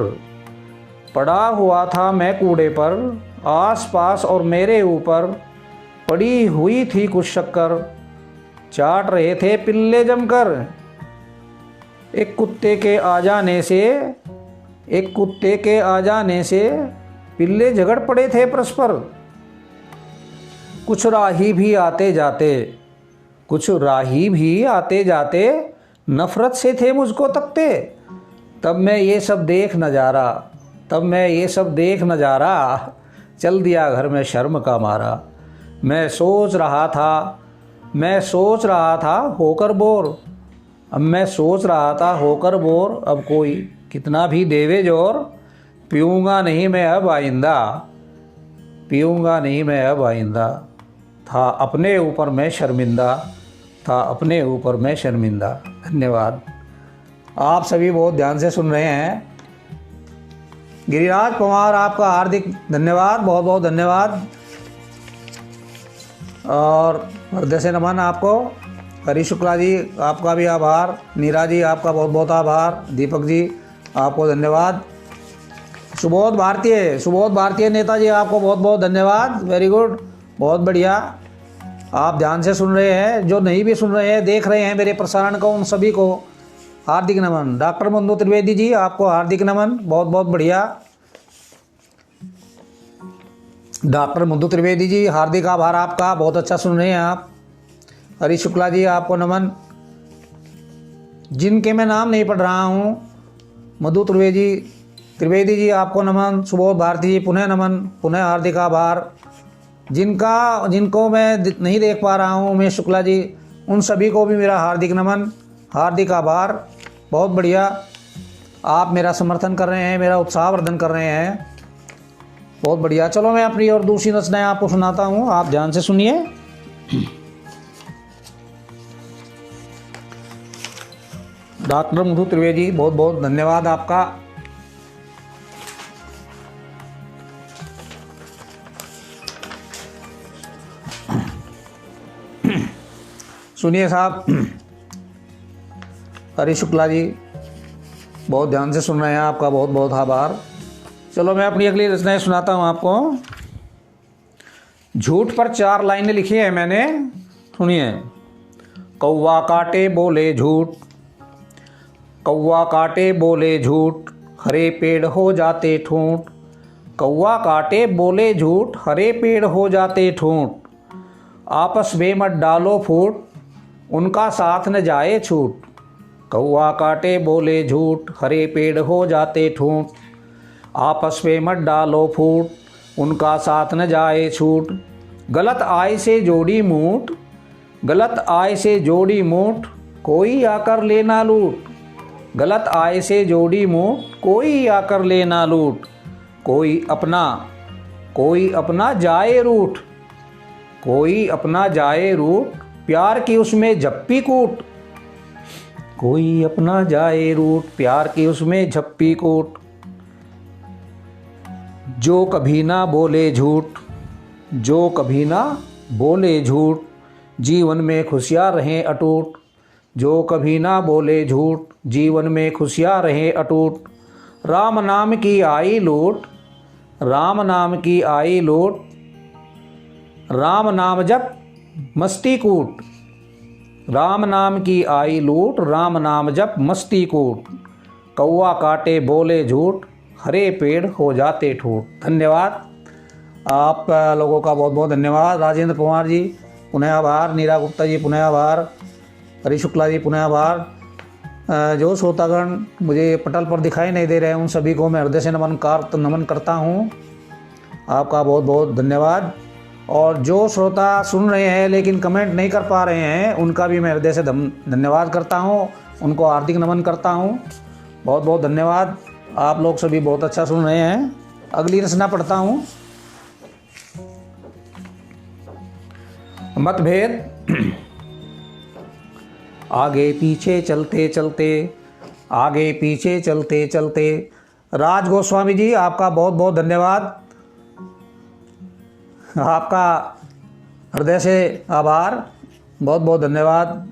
पड़ा हुआ था मैं कूड़े पर, आस पास और मेरे ऊपर पड़ी हुई थी कुछ शक्कर, चाट रहे थे पिल्ले जमकर। एक कुत्ते के आ जाने से, एक कुत्ते के आ जाने से पिल्ले झगड़ पड़े थे परस्पर। कुछ राही भी आते जाते, कुछ राही भी आते जाते नफरत से थे मुझको तकते। तब मैं ये सब देख नजारा, तब मैं ये सब देख नजारा, चल दिया घर में शर्म का मारा। मैं सोच रहा था, मैं सोच रहा था होकर बोर, अब मैं सोच रहा था होकर बोर। अब कोई कितना भी देवे जोर, पीऊँगा नहीं मैं अब आइंदा, पीऊँगा नहीं मैं अब आइंदा। था अपने ऊपर मैं शर्मिंदा, था अपने ऊपर मैं शर्मिंदा। धन्यवाद। आप सभी बहुत ध्यान से सुन रहे हैं। गिरिराज पवार, आपका हार्दिक धन्यवाद, बहुत बहुत धन्यवाद। और हृदय से नमन आपको। हरी शुक्ला जी, आपका भी आभार। नीरा जी, आपका बहुत बहुत आभार। दीपक जी, आपको धन्यवाद। सुबोध भारतीय, सुबोध भारतीय नेता जी, आपको बहुत बहुत धन्यवाद। वेरी गुड, बहुत बढ़िया। आप ध्यान से सुन रहे हैं, जो नहीं भी सुन रहे हैं, देख रहे हैं मेरे प्रसारण को, उन सभी को हार्दिक नमन। डॉक्टर मंदू त्रिवेदी जी, आपको हार्दिक नमन, बहुत बहुत बढ़िया। डॉक्टर मंदू त्रिवेदी जी, हार्दिक आभार आपका, बहुत अच्छा सुन रहे हैं आप। हरी शुक्ला जी, आपको नमन। जिनके मैं नाम नहीं पढ़ रहा हूँ, मधु त्रिवेदी जी, आपको नमन। सुबोध भारती जी, पुनः नमन, पुनः हार्दिक आभार। जिनको मैं नहीं देख पा रहा हूँ, उमेश शुक्ला जी, उन सभी को भी मेरा हार्दिक नमन, हार्दिक आभार। बहुत बढ़िया, आप मेरा समर्थन कर रहे हैं, मेरा उत्साहवर्धन कर रहे हैं, बहुत बढ़िया। चलो मैं अपनी और दूसरी रचनाएं आपको सुनाता हूँ, आप ध्यान से सुनिए। डॉक्टर मधु त्रिवेदी, बहुत बहुत धन्यवाद आपका। सुनिए साहब। हरी शुक्ला जी, बहुत ध्यान से सुन रहे हैं, आपका बहुत बहुत आभार। चलो मैं अपनी अगली रचनाएं सुनाता हूँ आपको। झूठ पर 4 लाइनें लिखी है मैंने, सुनिए। कौवा काटे बोले झूठ, कौवा काटे बोले झूठ, हरे पेड़ हो जाते ठूंठ। कौवा काटे बोले झूठ, हरे पेड़ हो जाते ठूंठ। आपस में मत डालो फूट, उनका साथ न जाए छूट। कौवा काटे बोले झूठ, हरे पेड़ हो जाते ठूंठ। आपस में मत डालो फूट, उनका साथ न जाए छूट। गलत आय से जोड़ी मूठ, गलत आय से जोड़ी मूठ, कोई आकर लेना लूट। गलत आय से जोड़ी मूठ, कोई आकर लेना लूट। कोई अपना जाए रूठ, कोई अपना जाए रूठ, प्यार की उसमें झप्पी कूट। कोई अपना जाए रूठ, प्यार की उसमें झप्पी कूट। जो कभी ना बोले झूठ, जो कभी ना बोले झूठ, जीवन में खुशियाँ रहें अटूट। जो कभी ना बोले झूठ, जीवन में खुशियाँ रहें अटूट। राम नाम की आई लूट, राम नाम की आई लूट, राम नाम जप मस्ती कूट। राम नाम की आई लूट, राम नाम जप मस्ती कूट। कौवा काटे बोले झूठ, हरे पेड़ हो जाते ठूठ। धन्यवाद आप लोगों का, बहुत बहुत धन्यवाद। राजेंद्र कुमार जी, पुनः आभार। नीरा गुप्ता जी, पुनः आभार। हरी शुक्ला जी, पुनः आभार। जो श्रोतागण मुझे पटल पर दिखाई नहीं दे रहे हैं उन सभी को मैं हृदय से नमन करता हूँ। आपका बहुत बहुत धन्यवाद। और जो श्रोता सुन रहे हैं लेकिन कमेंट नहीं कर पा रहे हैं उनका भी मैं हृदय से धन्यवाद करता हूँ, उनको हार्दिक नमन करता हूँ। बहुत बहुत धन्यवाद। आप लोग सभी बहुत अच्छा सुन रहे हैं। अगली रचना पढ़ता हूँ। मतभेद। आगे पीछे चलते चलते, आगे पीछे चलते चलते। राज गोस्वामी जी आपका बहुत बहुत धन्यवाद, आपका हृदय से आभार, बहुत बहुत धन्यवाद।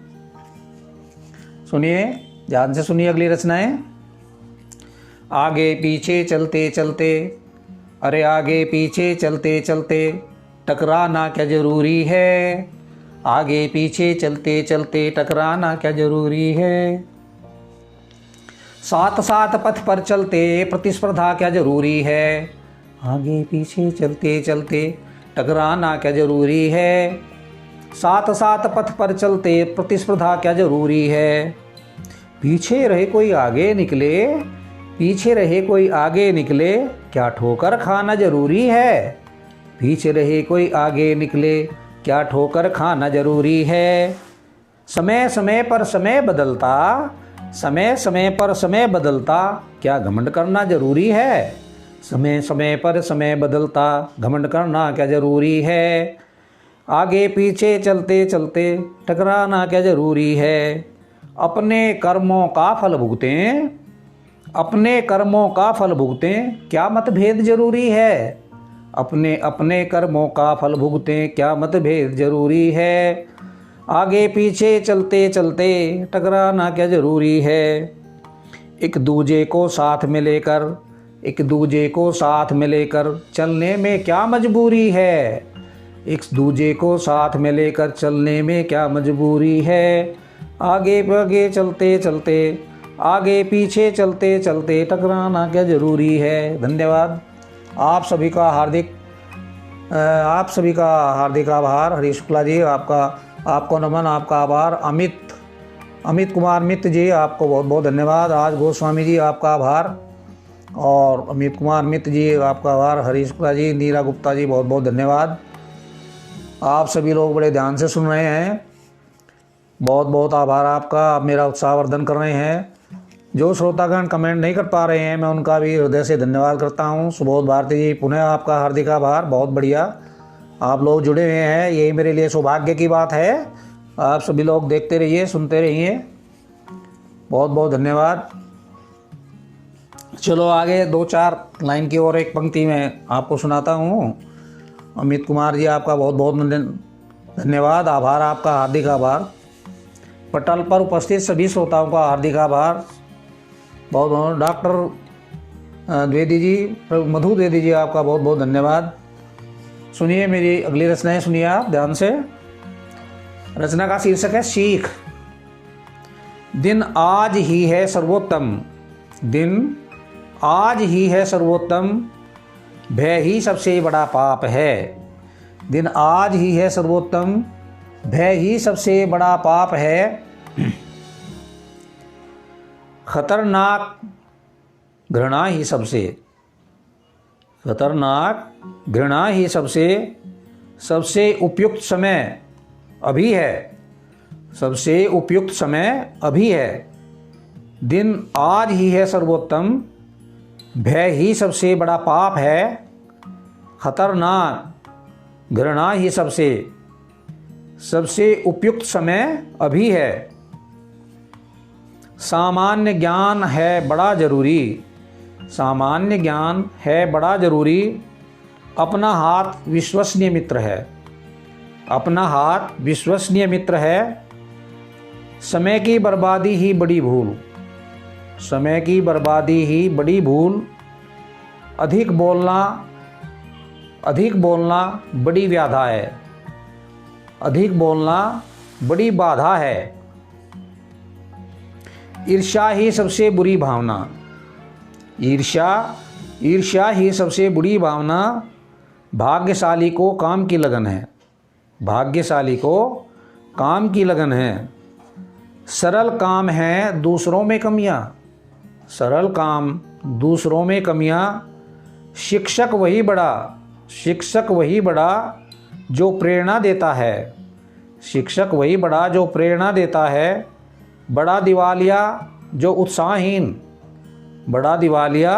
सुनिए, ध्यान से सुनिए अगली रचनाएं। आगे पीछे चलते चलते, अरे आगे पीछे चलते चलते टकराना क्या ज़रूरी है। आगे पीछे चलते चलते टकराना क्या ज़रूरी है। साथ साथ पथ पर चलते प्रतिस्पर्धा क्या ज़रूरी है। आगे पीछे चलते चलते टकराना क्या ज़रूरी है। साथ साथ पथ पर चलते प्रतिस्पर्धा क्या ज़रूरी है। पीछे रहे कोई आगे निकले, पीछे रहे कोई आगे निकले, क्या ठोकर खाना ज़रूरी है। पीछे रहे कोई आगे निकले, क्या ठोकर खाना ज़रूरी है। समय समय पर समय बदलता, समय समय पर समय बदलता, क्या घमंड करना ज़रूरी है। समय समय पर समय बदलता, घमंड करना क्या ज़रूरी है। आगे पीछे चलते चलते टकराना क्या ज़रूरी है। अपने कर्मों का फल भुगतें, अपने कर्मों का फल भुगतें, क्या मतभेद ज़रूरी है। अपने अपने कर्मों का फल भुगतें, क्या मतभेद ज़रूरी है। आगे पीछे चलते चलते टकराना क्या ज़रूरी है। एक दूजे को साथ में लेकर, एक दूजे को साथ में लेकर चलने में क्या मजबूरी है। एक दूजे को साथ में लेकर चलने में क्या मजबूरी है। आगे आगे चलते चलते, आगे पीछे चलते चलते टकराना क्या ज़रूरी है। धन्यवाद। आप सभी का हार्दिक आभार। हरीश शुक्ला जी आपको नमन, आपका आभार। अमित कुमार मित्र जी आपको बहुत बहुत धन्यवाद। राज गोस्वामी जी आपका आभार और अमित कुमार मित्र जी आपका आभार। हरीश शुक्ला जी, नीरा गुप्ता जी बहुत बहुत धन्यवाद। आप सभी लोग बड़े ध्यान से सुन रहे हैं, बहुत बहुत आभार आपका। आप मेरा उत्साहवर्धन कर रहे हैं। जो श्रोतागण कमेंट नहीं कर पा रहे हैं मैं उनका भी हृदय से धन्यवाद करता हूं। सुबोध भारती जी पुनः आपका हार्दिक आभार। बहुत बढ़िया आप लोग जुड़े हुए हैं, यही मेरे लिए सौभाग्य की बात है। आप सभी लोग देखते रहिए, सुनते रहिए। बहुत बहुत धन्यवाद। चलो आगे 2-4 लाइन की और एक पंक्ति में आपको सुनाता हूँ। अमित कुमार जी आपका बहुत बहुत धन्यवाद, आभार, आपका हार्दिक आभार। पटल पर उपस्थित सभी श्रोताओं का हार्दिक आभार। बहुत बहुत डॉक्टर द्विवेदी जी, मधु द्विवेदी जी आपका बहुत बहुत धन्यवाद। सुनिए मेरी अगली रचनाएं, सुनिए आप ध्यान से। रचना का शीर्षक है सीख। दिन आज ही है सर्वोत्तम, दिन आज ही है सर्वोत्तम, भय ही सबसे बड़ा पाप है। दिन आज ही है सर्वोत्तम, भय ही सबसे बड़ा पाप है। खतरनाक घृणा ही सबसे, खतरनाक घृणा ही सबसे उपयुक्त समय अभी है, सबसे उपयुक्त समय अभी है। दिन आज ही है सर्वोत्तम, भय ही सबसे बड़ा पाप है। खतरनाक घृणा ही सबसे उपयुक्त समय अभी है। सामान्य ज्ञान है बड़ा जरूरी, सामान्य ज्ञान है बड़ा जरूरी। अपना हाथ विश्वसनीय मित्र है, अपना हाथ विश्वसनीय मित्र है। समय की बर्बादी ही बड़ी भूल, समय की बर्बादी ही बड़ी भूल। अधिक बोलना बड़ी व्याधा है, अधिक बोलना बड़ी बाधा है। ईर्ष्या ही सबसे बुरी भावना, ईर्ष्या ही सबसे बुरी भावना। भाग्यशाली को काम की लगन है, भाग्यशाली को काम की लगन है। सरल काम है दूसरों में कमियां, सरल काम दूसरों में कमियां। शिक्षक वही बड़ा, शिक्षक वही बड़ा जो प्रेरणा देता है, शिक्षक वही बड़ा जो प्रेरणा देता है। बड़ा दिवालिया जो उत्साहहीन, बड़ा दिवालिया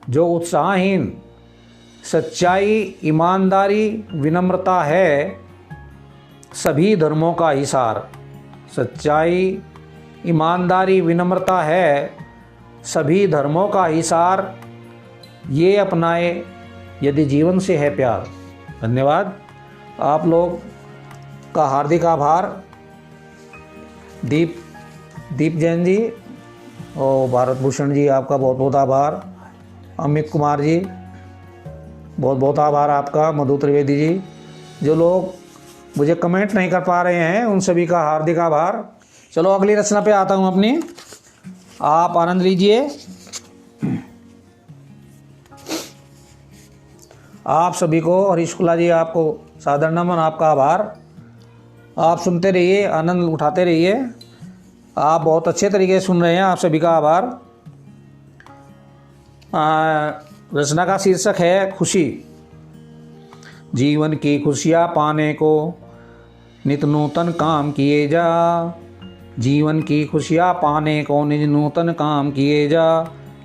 जो उत्साहहीन। सच्चाई, ईमानदारी, विनम्रता है सभी धर्मों का हिसार, सच्चाई, ईमानदारी, विनम्रता है सभी धर्मों का हिसार। ये अपनाए यदि जीवन से है प्यार। धन्यवाद। आप लोग का हार्दिक आभार। दीप जैन जी और भारत भूषण जी, आपका बहुत बहुत आभार। अमित कुमार जी, बहुत बहुत आभार आपका। मधु त्रिवेदी जी, जो लोग मुझे कमेंट नहीं कर पा रहे हैं उन सभी का हार्दिक आभार। चलो अगली रचना पे आता हूँ अपनी, आप आनंद लीजिए। आप सभी को, हरीश शुक्ला जी, आपको सादर नमन, आपका आभार। आप सुनते रहिए, आनंद उठाते रहिए। आप बहुत अच्छे तरीके से सुन रहे हैं, आप सभी का आभार। रचना का शीर्षक है खुशी। जीवन की खुशियाँ पाने को नित नूतन काम किए जा, जीवन की खुशियाँ पाने को नित नूतन काम किए जा।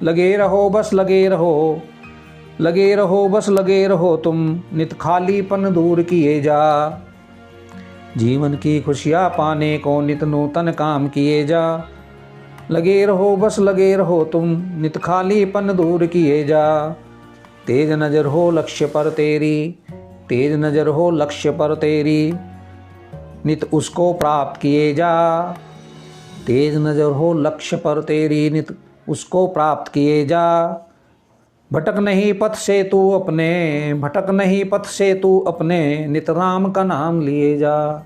लगे रहो बस लगे रहो, लगे रहो बस लगे रहो तुम, नित खालीपन दूर किए जा। जीवन की खुशियाँ पाने को नित नूतन काम किए जा। लगे रहो बस लगे रहो तुम, नित खालीपन दूर किए जा। तेज नज़र हो लक्ष्य पर तेरी, तेज नज़र हो लक्ष्य पर तेरी, नित उसको प्राप्त किए जा। तेज नज़र हो लक्ष्य पर तेरी, नित उसको प्राप्त किए जा। भटक नहीं पथ से तू अपने, भटक नहीं पथ से तू अपने, नित राम का नाम लिए जा।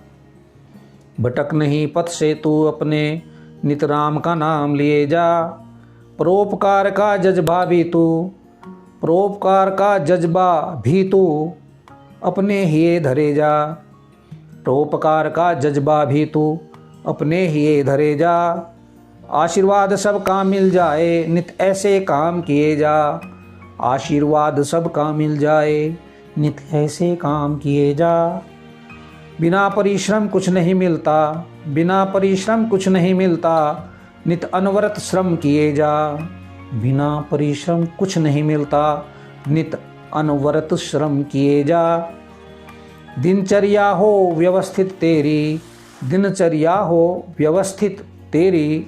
भटक नहीं पथ से तू अपने, नित राम का नाम लिए जा। परोपकार का जज्बा भी तू, परोपकार का जज्बा भी तू अपने ही धरे जा। परोपकार का जज्बा भी तू अपने ही धरे जा। आशीर्वाद सबका मिल जाए, नित ऐसे काम किए जा। आशीर्वाद सबका मिल जाए, नित ऐसे काम किए जा। बिना परिश्रम कुछ नहीं मिलता, बिना परिश्रम कुछ नहीं मिलता, नित अनवरत श्रम किए जा। बिना परिश्रम कुछ नहीं मिलता, नित अनवरत श्रम किए जा। दिनचर्या हो व्यवस्थित तेरी, दिनचर्या हो व्यवस्थित तेरी,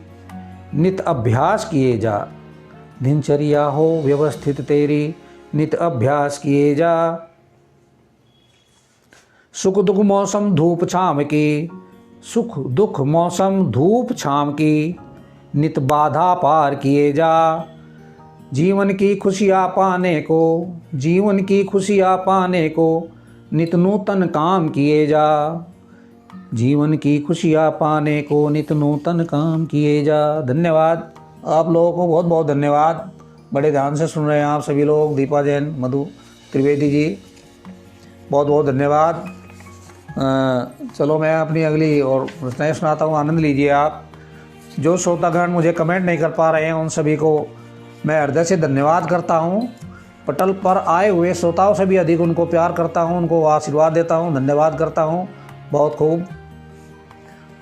नित अभ्यास किए जा। दिनचर्या हो व्यवस्थित तेरी, नित अभ्यास किए जा। सुख दुख मौसम धूप छाम की, सुख दुख मौसम धूप छाम की, नित बाधा पार किए जा। जीवन की खुशियाँ पाने को, जीवन की खुशियाँ पाने को, नित नूतन काम किए जा। जीवन की खुशियाँ पाने को नित नूतन काम किए जा। धन्यवाद। आप लोगों को बहुत बहुत धन्यवाद। बड़े ध्यान से सुन रहे हैं आप सभी लोग। दीपा जैन, मधु त्रिवेदी जी, बहुत बहुत धन्यवाद। चलो मैं अपनी अगली और रचनाएं सुनाता हूँ, आनंद लीजिए आप। जो श्रोतागण मुझे कमेंट नहीं कर पा रहे हैं उन सभी को मैं हृदय से धन्यवाद करता हूँ। पटल पर आए हुए श्रोताओं से भी अधिक उनको प्यार करता हूँ, उनको आशीर्वाद देता हूँ, धन्यवाद करता हूँ। बहुत खूब।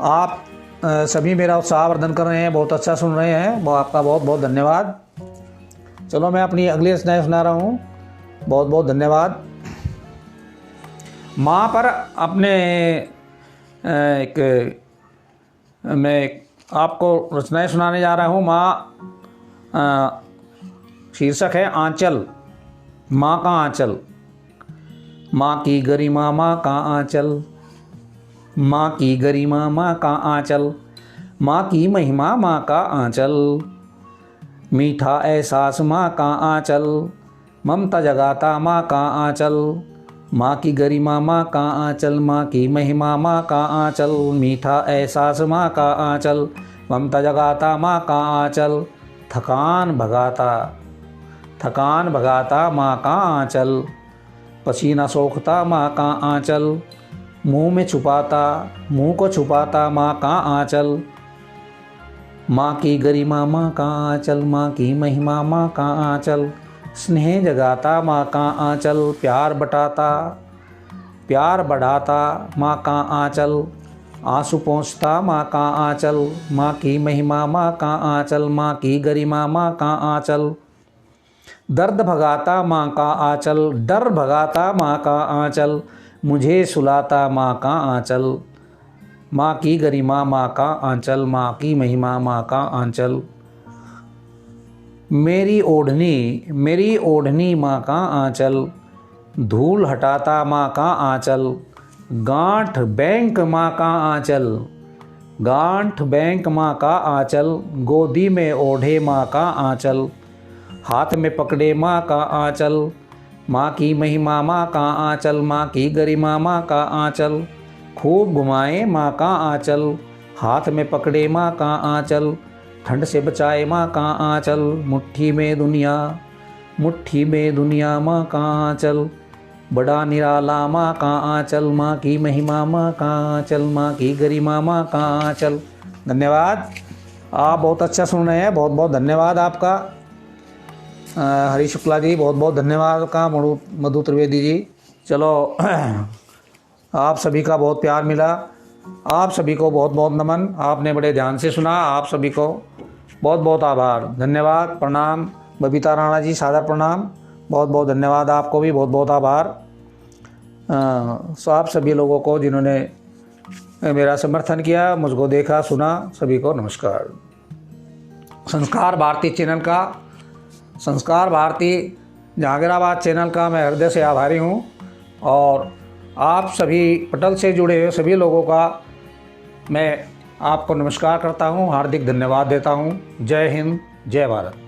आप सभी मेरा उत्साहवर्धन कर रहे हैं, बहुत अच्छा सुन रहे हैं, आपका बहुत बहुत धन्यवाद। चलो मैं अपनी अगली रचनाएं सुना रहा हूँ। बहुत बहुत धन्यवाद। माँ पर अपने मैं आपको रचनाएं सुनाने जा रहा हूँ। माँ शीर्षक है आंचल। माँ का आंचल। माँ की गरिमा माँ का आंचल, माँ की गरिमा माँ का आंचल, माँ की महिमा माँ का आंचल। मीठा एहसास माँ का आंचल, ममता जगाता माँ का आंचल। माँ की गरिमा माँ का आंचल, माँ की महिमा माँ का आंचल। मीठा एहसास माँ का आंचल, ममता जगाता माँ का आंचल। थकान भगाता माँ का आंचल, पसीना सोखता माँ का आंचल। मुँह को छुपाता माँ का आंचल, माँ की गरिमा माँ का आंचल, माँ की महिमा माँ का आंचल, स्नेह जगाता माँ का आंचल, प्यार बटाता प्यार बढ़ाता माँ का आंचल, आंसू पहुँचता माँ का आंचल, माँ की महिमा माँ का आंचल, माँ की गरिमा माँ का आंचल, दर्द भगाता माँ का आंचल, डर भगाता माँ का आंचल, मुझे सुलाता माँ का आंचल, माँ की गरिमा माँ का आंचल, माँ की महिमा माँ का आंचल, मेरी ओढ़नी माँ का आंचल, धूल हटाता माँ का आंचल, गांठ बैंक माँ का आंचल, गांठ बैंक माँ का आंचल, गोदी में ओढ़े माँ का आंचल, हाथ में पकड़े माँ का आंचल, माँ की महिमा माँ का आंचल, माँ की गरिमा माँ का आंचल, खूब घुमाए माँ का आंचल, हाथ में पकड़े माँ का आंचल, ठंड से बचाए माँ का आंचल, मुट्ठी में दुनिया माँ का आंचल, बड़ा निराला माँ का आंचल, माँ की महिमा माँ का आंचल, माँ की गरिमा माँ का आंचल। धन्यवाद। आप बहुत अच्छा सुन रहे हैं, बहुत बहुत धन्यवाद आपका। हरी शुक्ला जी बहुत बहुत धन्यवाद का, मधु त्रिवेदी जी। चलो आप सभी का बहुत प्यार मिला, आप सभी को बहुत बहुत नमन, आपने बड़े ध्यान से सुना, आप सभी को बहुत बहुत आभार, धन्यवाद, प्रणाम। बबीता राणा जी सादर प्रणाम, बहुत बहुत धन्यवाद, आपको भी बहुत बहुत आभार। आप सभी लोगों को जिन्होंने मेरा समर्थन किया, मुझको देखा सुना, सभी को नमस्कार। संस्कार भारती चैनल का, संस्कार भारती जहांगीराबाद चैनल का मैं हृदय से आभारी हूँ, और आप सभी पटल से जुड़े हुए सभी लोगों का मैं आपको नमस्कार करता हूँ, हार्दिक धन्यवाद देता हूँ। जय हिंद, जय भारत।